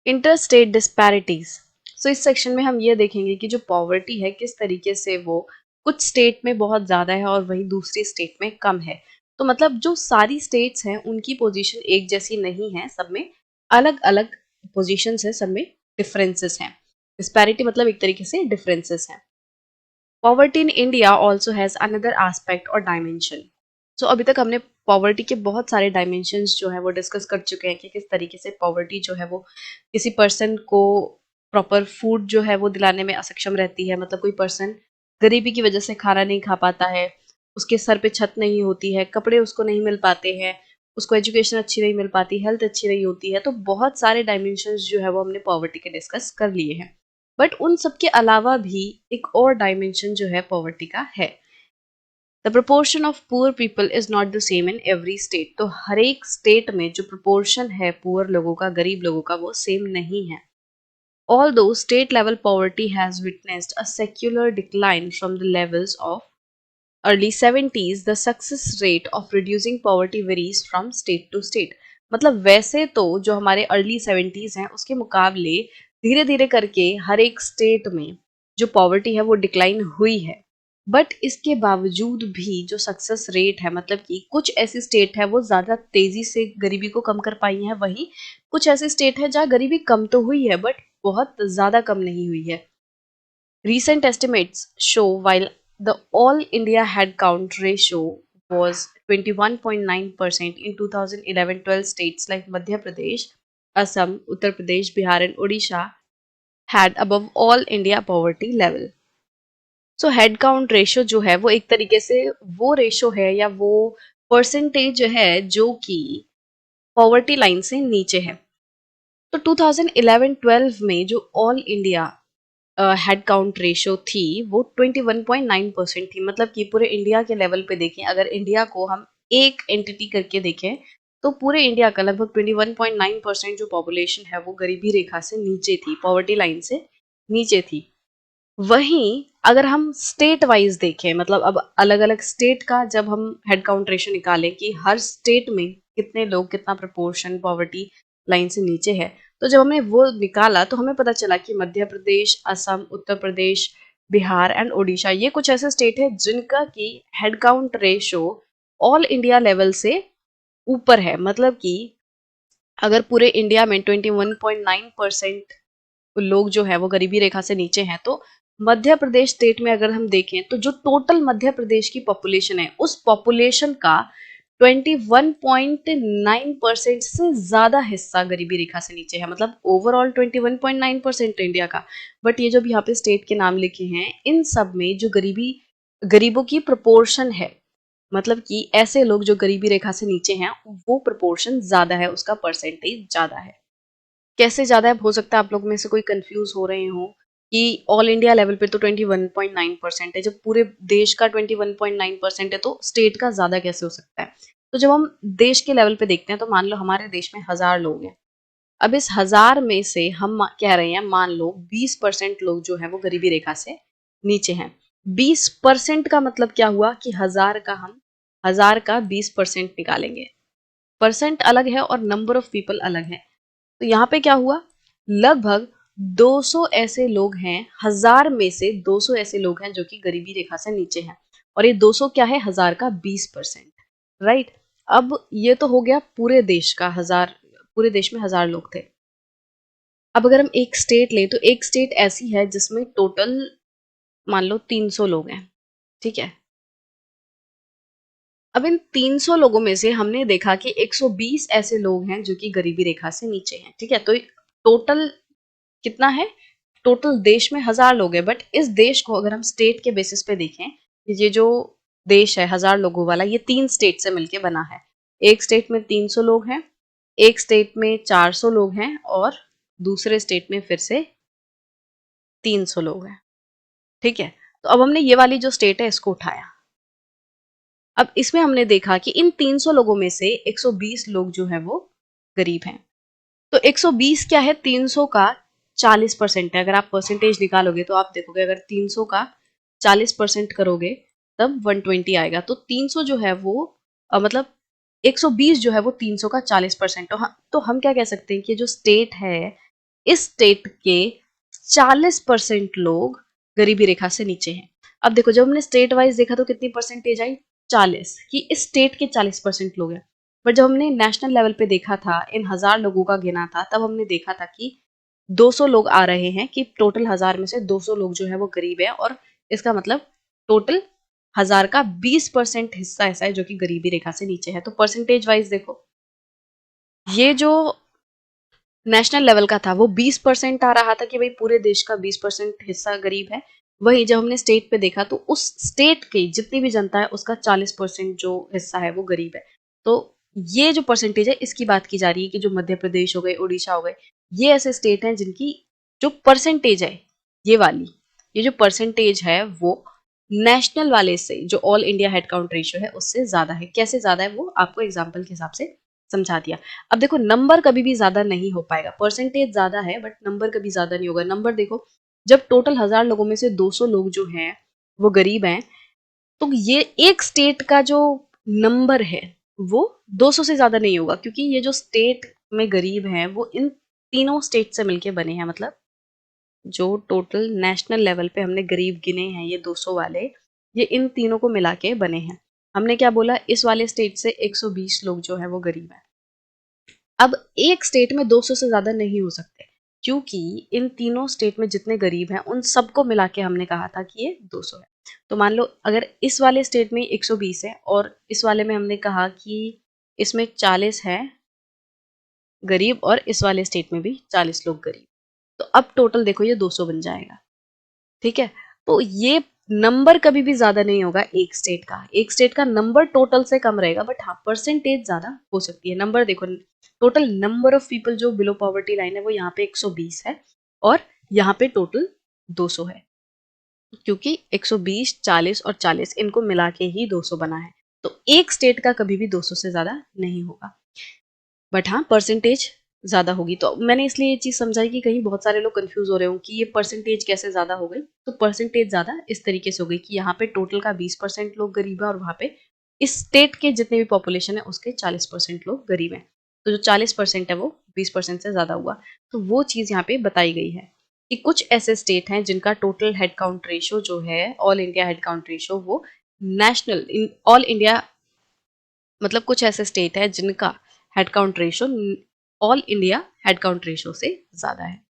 Inter state disparities. सो इस section में हम ये देखेंगे कि जो पॉवर्टी है किस तरीके से वो कुछ स्टेट में बहुत ज़्यादा है और वहीं दूसरी स्टेट में कम है। तो मतलब जो सारी स्टेट्स हैं उनकी पोजीशन एक जैसी नहीं है, सब में अलग अलग पोजीशंस है, सब में डिफरेंसेस हैं। डिस्पैरिटी मतलब एक तरीके से डिफरेंसेस हैं। Poverty in India also has another aspect और डायमेंशन। सो अभी तक हमने पॉवर्टी के बहुत सारे डायमेंशंस जो है वो डिस्कस कर चुके हैं कि किस तरीके से पॉवर्टी जो है वो किसी पर्सन को प्रॉपर फूड जो है वो दिलाने में असक्षम रहती है। मतलब कोई पर्सन गरीबी की वजह से खाना नहीं खा पाता है, उसके सर पे छत नहीं होती है, कपड़े उसको नहीं मिल पाते हैं, उसको एजुकेशन अच्छी नहीं मिल पाती, हेल्थ अच्छी नहीं होती है। तो बहुत सारे डायमेंशंस जो है वो हमने पॉवर्टी के डिस्कस कर लिए हैं। बट उन सब के अलावा भी एक और डायमेंशन जो है पॉवर्टी का है। The proportion of poor people is not the same in every state. तो हर एक स्टेट में जो प्रोपोर्शन है पुअर लोगों का, गरीब लोगों का, वो सेम नहीं है। Although state level poverty has witnessed a secular decline from the levels of early 70s, the success rate of reducing poverty varies from state to state। मतलब वैसे तो जो हमारे अर्ली 70s हैं उसके मुकाबले धीरे धीरे करके हर एक स्टेट में जो पॉवर्टी है वो डिक्लाइन हुई है। बट इसके बावजूद भी जो सक्सेस रेट है, मतलब कि कुछ ऐसी स्टेट है वो ज़्यादा तेज़ी से गरीबी को कम कर पाई हैं, वहीं कुछ ऐसी स्टेट है जहाँ गरीबी कम तो हुई है बट बहुत ज़्यादा कम नहीं हुई है। Recent estimates show while the all India head count ratio was 21.9% in 2011-12, states like Madhya Pradesh, Assam, Uttar Pradesh, Bihar, and Odisha had above all India poverty level. So head count ratio जो है वो एक तरीके से वो ratio है या वो परसेंटेज है जो कि पॉवर्टी लाइन से नीचे है। तो 2011-12 में जो all India head count ratio थी वो 21.9% थी। मतलब कि पूरे इंडिया के लेवल पे देखें, अगर इंडिया को हम एक एंटिटी करके देखें तो पूरे इंडिया का लगभग 21.9% जो पॉपुलेशन है वो गरीबी रेखा से नीचे थी, पॉवर्टी लाइन से नीचे थी। वहीं अगर हम स्टेट वाइज देखें, मतलब अब अलग अलग स्टेट का जब हम हेड काउंट रेशो निकालें कि हर स्टेट में कितने लोग, कितना प्रपोर्शन पॉवर्टी लाइन से नीचे है, तो जब हमने वो निकाला तो हमें पता चला कि मध्य प्रदेश, असम, उत्तर प्रदेश, बिहार एंड ओडिशा ये कुछ ऐसे स्टेट है जिनका की head count ratio all India level से ऊपर है। मतलब कि अगर पूरे इंडिया में 21.9% लोग जो है वो गरीबी रेखा से नीचे हैं, तो मध्य प्रदेश स्टेट में अगर हम देखें तो जो टोटल मध्य प्रदेश की पॉपुलेशन है उस पॉपुलेशन का 21.9% से ज्यादा हिस्सा गरीबी रेखा से नीचे है। मतलब ओवरऑल 21.9% इंडिया का, बट ये जो भी यहाँ पे स्टेट के नाम लिखे हैं इन सब में जो गरीबों की प्रोपोर्शन है, मतलब कि ऐसे लोग जो गरीबी रेखा से नीचे हैं, वो प्रोपोर्शन ज्यादा है, उसका परसेंटेज ज्यादा है। कैसे ज़्यादा है? हो सकता है आप लोग में से कोई कंफ्यूज हो रहे हो कि ऑल इंडिया लेवल पे तो 21.9% है, जब पूरे देश का 21.9% है तो स्टेट का ज़्यादा कैसे हो सकता है? तो जब हम देश के लेवल पे देखते हैं तो मान लो हमारे देश में 1000 लोग हैं। अब इस 1000 में से हम कह रहे हैं मान लो 20% लोग जो है वो गरीबी रेखा से नीचे हैं। 20% का मतलब क्या हुआ कि 1000 का 20% निकालेंगे। परसेंट अलग है और नंबर ऑफ पीपल अलग है। तो यहाँ पे क्या हुआ, लगभग 200 ऐसे लोग हैं, 1000 में से 200 ऐसे लोग हैं जो कि गरीबी रेखा से नीचे हैं। और ये 200 क्या है, 1000 का 20%। राइट। अब ये तो हो गया पूरे देश का 1000, पूरे देश में 1000 लोग थे। अब अगर हम एक स्टेट लें तो एक स्टेट ऐसी है जिसमें टोटल मान लो 300 लोग हैं। ठीक है। अब इन 300 लोगों में से हमने देखा कि 120 ऐसे लोग हैं जो कि गरीबी रेखा से नीचे हैं। ठीक है। तो टोटल कितना है, टोटल देश में 1000 लोग हैं, बट इस देश को अगर हम स्टेट के बेसिस पे देखें, ये जो देश है 1000 लोगों वाला, ये 3 स्टेट से मिलके बना है। एक स्टेट में 300 लोग हैं, एक स्टेट में 400 लोग हैं और दूसरे स्टेट में फिर से 300 लोग हैं। ठीक है। तो अब हमने ये वाली जो स्टेट है इसको उठाया। अब इसमें हमने देखा कि इन 300 लोगों में से 120 लोग जो है वो गरीब हैं। तो 120 क्या है, 300 का 40% है। अगर आप परसेंटेज निकालोगे तो आप देखोगे अगर 300 का 40% करोगे तब 120 आएगा। तो 300 जो है वो मतलब 120 जो है वो 300 का 40%। तो हम क्या कह सकते हैं कि जो स्टेट है इस स्टेट के 40% लोग गरीबी रेखा से नीचे हैं। अब देखो जब हमने स्टेट वाइज देखा तो कितनी परसेंटेज आई, 40, कि इस स्टेट के 40% लोग हैं। पर जब हमने नेशनल लेवल पे देखा था, इन 1000 लोगों का गिना था, तब हमने देखा था कि 200 लोग आ रहे हैं, कि टोटल 1000 में से 200 लोग जो है वो गरीब है, और इसका मतलब टोटल 1000 का 20% हिस्सा ऐसा है जो कि गरीबी रेखा से नीचे है। तो परसेंटेज वाइज देखो, ये जो नेशनल लेवल का था वो 20% आ रहा था कि भाई पूरे देश का 20% हिस्सा गरीब है। वही जब हमने स्टेट पे देखा तो उस स्टेट की जितनी भी जनता है उसका 40% जो हिस्सा है वो गरीब है। तो ये जो परसेंटेज है इसकी बात की जा रही है कि जो मध्य प्रदेश हो गए, उड़ीसा हो गए, ये ऐसे स्टेट हैं जिनकी जो परसेंटेज है, ये वाली, ये जो परसेंटेज है वो नेशनल वाले से, जो all India head count ratio है, उससे ज्यादा है। कैसे ज्यादा है वो आपको एग्जाम्पल के हिसाब से समझा दिया। अब देखो नंबर कभी भी ज्यादा नहीं हो पाएगा, परसेंटेज ज्यादा है बट नंबर कभी ज्यादा नहीं होगा। नंबर देखो, जब टोटल 1000 लोगों में से 200 लोग जो हैं वो गरीब हैं, तो ये एक स्टेट का जो नंबर है वो 200 से ज्यादा नहीं होगा, क्योंकि ये जो स्टेट में गरीब हैं वो इन तीनों स्टेट से मिलके बने हैं। मतलब जो टोटल नेशनल लेवल पे हमने गरीब गिने हैं ये 200 वाले, ये इन तीनों को मिला के बने हैं। हमने क्या बोला, इस वाले स्टेट से 120 लोग जो है वो गरीब हैं। अब एक स्टेट में 200 से ज्यादा नहीं हो सकते, क्योंकि इन तीनों स्टेट में जितने गरीब हैं उन सबको मिला के हमने कहा था कि ये 200 है। तो मान लो अगर इस वाले स्टेट में 120 है और इस वाले में हमने कहा कि इसमें 40 है गरीब और इस वाले स्टेट में भी 40 लोग गरीब, तो अब टोटल देखो ये 200 बन जाएगा। ठीक है, तो ये नंबर कभी भी ज्यादा नहीं होगा एक स्टेट का, एक स्टेट का नंबर टोटल से कम रहेगा, बट हाँ परसेंटेज ज्यादा हो सकती है। नंबर देखो, टोटल नंबर ऑफ पीपल जो बिलो पॉवर्टी लाइन है वो यहाँ पे 120 है और यहाँ पे टोटल 200 है, क्योंकि 120, 40 और 40 इनको मिला के ही 200 बना है। तो एक स्टेट का कभी भी 200 से ज्यादा नहीं होगा, बट हाँ परसेंटेज ज्यादा होगी। तो मैंने इसलिए ये चीज समझाई कि कहीं बहुत सारे लोग कंफ्यूज हो रहे हो कि ये परसेंटेज कैसे ज्यादा हो गई। तो परसेंटेज ज्यादा इस तरीके से हो गई कि यहाँ पे टोटल का 20% लोग गरीब है और वहां पे इस स्टेट के जितने भी पॉपुलेशन है उसके 40% लोग गरीब हैं। तो जो 40% है वो 20% से ज्यादा हुआ। तो वो चीज यहाँ पे बताई गई है कि कुछ ऐसे स्टेट हैं जिनका टोटल हेड काउंट रेशियो जो है, all India head count ratio, वो नेशनल ऑल इंडिया, मतलब कुछ ऐसे स्टेट है जिनका head count ratio all India head count ratio से ज्यादा है।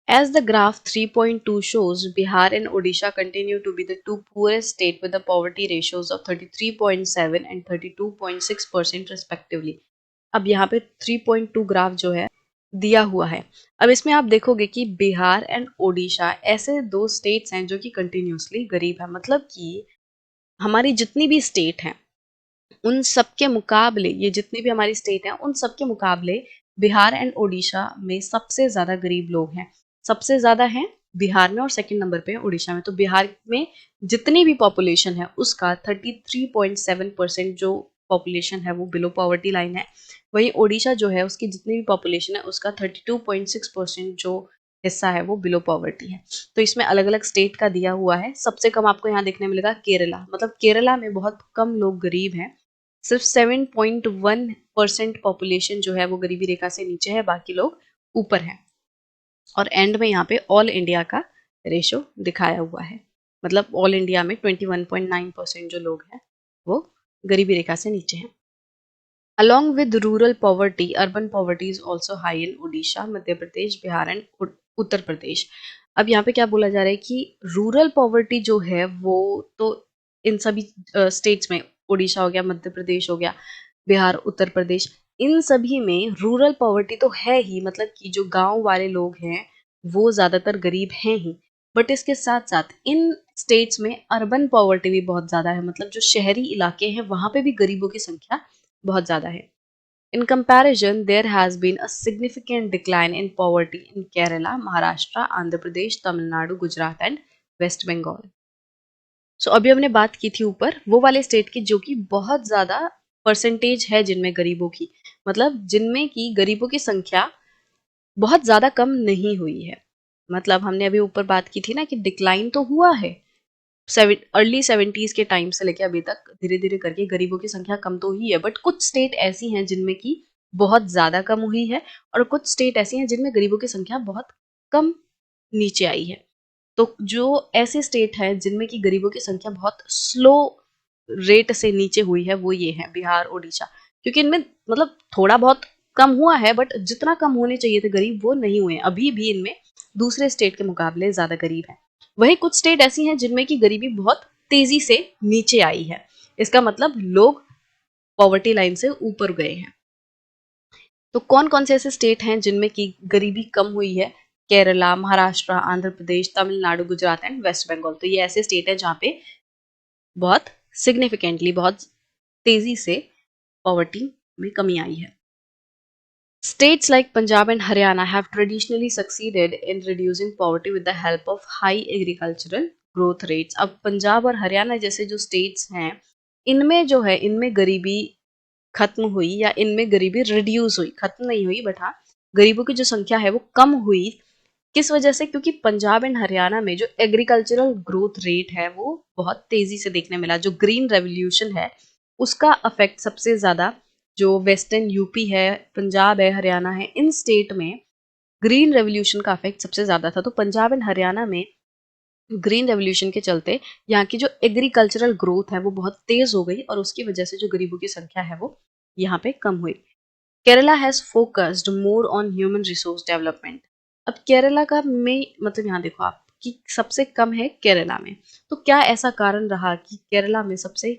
As the graph 3.2 shows, Bihar and Odisha continue to be the two poorest states with the poverty ratios of 33.7 and 32.6% respectively. अब यहाँ पे 3.2 ग्राफ जो है दिया हुआ है। अब इसमें आप देखोगे कि बिहार एंड ओडिशा ऐसे दो स्टेट्स हैं जो कि कंटिन्यूसली गरीब है। मतलब कि हमारी जितनी भी स्टेट हैं उन सब के मुकाबले, ये जितनी भी हमारी स्टेट हैं उन सब के मुकाबले बिहार एंड ओडिशा में सबसे ज्यादा गरीब लोग हैं। सबसे ज्यादा हैं बिहार में और सेकंड नंबर पे है उड़ीसा में। तो बिहार में जितनी भी पॉपुलेशन है उसका 33.7% जो पॉपुलेशन है वो बिलो पॉवर्टी लाइन है। वहीं ओडिशा जो है उसकी जितनी भी पॉपुलेशन है उसका 32.6% जो हिस्सा है वो बिलो पॉवर्टी है। तो इसमें अलग अलग स्टेट का दिया हुआ है। सबसे कम आपको यहाँ देखने मिलेगा केरला, मतलब केरला में बहुत कम लोग गरीब हैं। सिर्फ 7.1% पॉपुलेशन जो है वो गरीबी रेखा से नीचे है, बाकी लोग ऊपर हैं। और एंड में यहाँ पे ऑल इंडिया का रेशो दिखाया हुआ है। मतलब ऑल इंडिया में 21.9% जो लोग हैं वो गरीबी रेखा से नीचे हैं। Along with rural poverty, urban poverty is also high in Odisha, Madhya Pradesh, Bihar and Uttar Pradesh. अब यहाँ पे क्या बोला जा रहा है कि रूरल पॉवर्टी जो है वो तो इन सभी स्टेट्स में, ओडिशा हो गया, मध्य प्रदेश हो गया, बिहार, उत्तर प्रदेश, इन सभी में रूरल पॉवर्टी तो है ही, मतलब कि जो गांव वाले लोग हैं वो ज्यादातर गरीब हैं ही। बट इसके साथ साथ इन स्टेट्स में अर्बन पॉवर्टी भी बहुत ज्यादा है, मतलब जो शहरी इलाके हैं वहां पे भी गरीबों की संख्या बहुत ज्यादा है। In comparison, there has been a significant decline in poverty in Kerala, Maharashtra, Andhra Pradesh, Tamil Nadu, Gujarat and West Bengal. So अभी हमने बात की थी ऊपर वो वाले स्टेट की जो कि बहुत ज्यादा परसेंटेज है जिनमें गरीबों की, मतलब जिनमें की गरीबों की संख्या बहुत ज्यादा कम नहीं हुई है। मतलब हमने अभी ऊपर बात की थी ना कि डिक्लाइन तो हुआ है, अर्ली 70s के टाइम से लेके अभी तक धीरे धीरे करके गरीबों की संख्या कम तो ही है, बट कुछ स्टेट ऐसी हैं जिनमें की बहुत ज़्यादा कम हुई है और कुछ स्टेट ऐसी हैं जिनमें गरीबों की संख्या बहुत कम नीचे आई है। तो जो ऐसे स्टेट हैं जिनमें कि गरीबों की संख्या बहुत स्लो रेट से नीचे हुई है वो ये है बिहार, ओडिशा। क्योंकि इनमें मतलब थोड़ा बहुत कम हुआ है बट जितना कम होने चाहिए थे गरीब वो नहीं हुए। अभी भी इनमें दूसरे स्टेट के मुकाबले ज़्यादा गरीब हैं। वहीं कुछ स्टेट ऐसी हैं जिनमें की गरीबी बहुत तेज़ी से नीचे आई है। इसका मतलब लोग पॉवर्टी लाइन से ऊपर गए हैं। तो कौन-कौन से ऐसे स्टेट हैं जिनमें की गरीबी कम हुई है? Kerala, Maharashtra, Andhra Pradesh, Tamil Nadu, Gujarat and waste Bengal. तो ये ऐसे स्टेट हैं जहाँ पे बहुत सिग्निफिकेंटली बहुत तेजी से पॉवर्टी में कमी आई है। States like Punjab and Haryana have traditionally succeeded in reducing poverty with the help of high agricultural growth rates. अब पंजाब और हरियाणा जैसे जो स्टेट्स हैं, इनमें जो है इनमें गरीबी खत्म हुई या इनमें गरीबी रिड्यूस हुई, खत्म नहीं हुई बट हाँ गरीबों की जो संख्या है वो कम हुई। किस वजह से? क्योंकि पंजाब एंड हरियाणा में जो एग्रीकल्चरल ग्रोथ रेट है वो बहुत तेजी से देखने मिला। जो ग्रीन रेवोल्यूशन है उसका अफेक्ट सबसे ज्यादा जो वेस्टर्न यूपी है, पंजाब है, हरियाणा है, इन स्टेट में ग्रीन रेवोल्यूशन का अफेक्ट सबसे ज्यादा था। तो पंजाब एंड हरियाणा में ग्रीन रेवोल्यूशन के चलते यहाँ की जो एग्रीकल्चरल ग्रोथ है वो बहुत तेज हो गई और उसकी वजह से जो गरीबों की संख्या है वो यहाँ पे कम हुई। Kerala has focused more on human resource development. अब केरला का में मतलब यहाँ देखो आप कि सबसे कम है केरला में। तो क्या ऐसा कारण रहा कि केरला में सबसे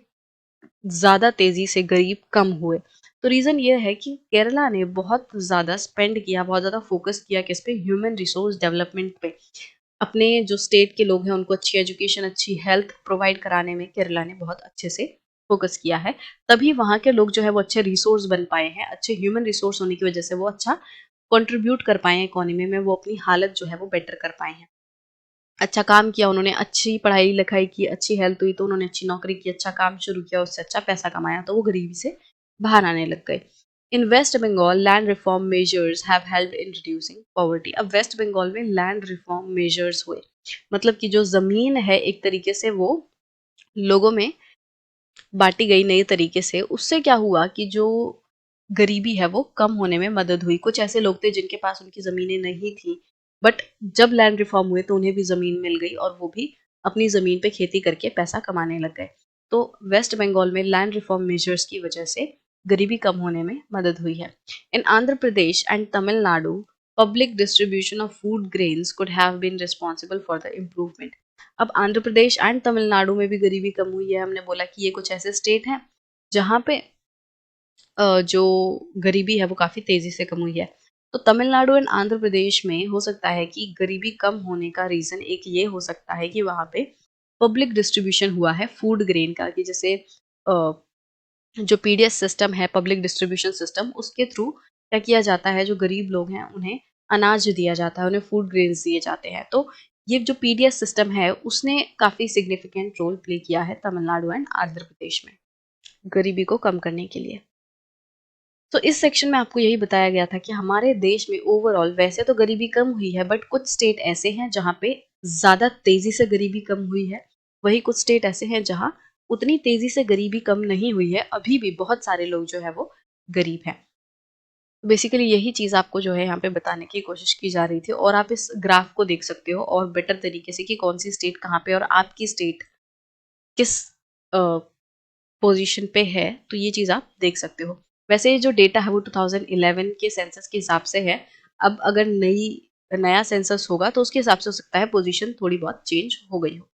ज्यादा तेजी से गरीब कम हुए? तो रीजन ये है कि केरला ने बहुत ज्यादा स्पेंड किया, बहुत ज्यादा फोकस किया किस पे? ह्यूमन रिसोर्स डेवलपमेंट पे। अपने जो स्टेट के लोग हैं उनको अच्छी एजुकेशन, अच्छी हेल्थ प्रोवाइड कराने में केरला ने बहुत अच्छे से फोकस किया है। तभी वहाँ के लोग जो है वो अच्छे रिसोर्स बन पाए हैं। अच्छे ह्यूमन रिसोर्स होने की वजह से वो अच्छा कंट्रीब्यूट कर पाए हैं इकोनॉमी में, वो अपनी हालत जो है वो बेटर कर पाए हैं। अच्छा काम किया उन्होंने, अच्छी पढ़ाई लिखाई की, अच्छी हेल्थ हुई तो उन्होंने अच्छी नौकरी की, अच्छा काम शुरू किया, उससे अच्छा पैसा कमाया तो वो गरीबी से बाहर आने लग गए। In West Bengal land reform measures have helped in reducing poverty. अब वेस्ट बंगाल में लैंड रिफॉर्म मेजर्स हुए, मतलब कि जो जमीन है एक तरीके से वो लोगों में बांटी गई नए तरीके से। उससे क्या हुआ कि जो गरीबी है वो कम होने में मदद हुई। कुछ ऐसे लोग थे जिनके पास उनकी ज़मीनें नहीं थी, बट जब लैंड रिफॉर्म हुए तो उन्हें भी ज़मीन मिल गई और वो भी अपनी ज़मीन पे खेती करके पैसा कमाने लग गए। तो वेस्ट बंगाल में लैंड रिफॉर्म मेजर्स की वजह से गरीबी कम होने में मदद हुई है। In Andhra Pradesh and Tamil Nadu public distribution of food grains could have been responsible for the improvement. अब आंध्र प्रदेश एंड तमिलनाडु में भी गरीबी कम हुई है। हमने बोला कि ये कुछ ऐसे स्टेट हैं जहाँ पे जो गरीबी है वो काफ़ी तेज़ी से कम हुई है। तो तमिलनाडु एंड आंध्र प्रदेश में हो सकता है कि गरीबी कम होने का रीज़न एक ये हो सकता है कि वहाँ पे पब्लिक डिस्ट्रीब्यूशन हुआ है फूड ग्रेन का, कि जैसे अ, जो पीडीएस सिस्टम है, पब्लिक डिस्ट्रीब्यूशन सिस्टम, उसके थ्रू क्या किया जाता है, जो गरीब लोग हैं उन्हें अनाज दिया जाता है, उन्हें फूड ग्रेन्स दिए जाते हैं। तो ये जो पीडीएस सिस्टम है उसने काफ़ी सिग्निफिकेंट रोल प्ले किया है तमिलनाडु एंड आंध्र प्रदेश में गरीबी को कम करने के लिए। तो इस सेक्शन में आपको यही बताया गया था कि हमारे देश में ओवरऑल वैसे तो गरीबी कम हुई है बट कुछ स्टेट ऐसे हैं जहाँ पे ज़्यादा तेज़ी से गरीबी कम हुई है। वही कुछ स्टेट ऐसे हैं जहाँ उतनी तेज़ी से गरीबी कम नहीं हुई है, अभी भी बहुत सारे लोग जो है वो गरीब हैं। बेसिकली यही चीज़ आपको जो है यहाँ पे बताने की कोशिश की जा रही थी और आप इस ग्राफ को देख सकते हो और बेटर तरीके से कि कौन सी स्टेट कहाँ पे और आपकी स्टेट किस पोजीशन पे है, तो ये चीज़ आप देख सकते हो। वैसे ये जो डेटा है वो 2011 के सेंसस के हिसाब से है। अब अगर नया सेंसस होगा तो उसके हिसाब से हो सकता है पोजीशन थोड़ी बहुत चेंज हो गई हो।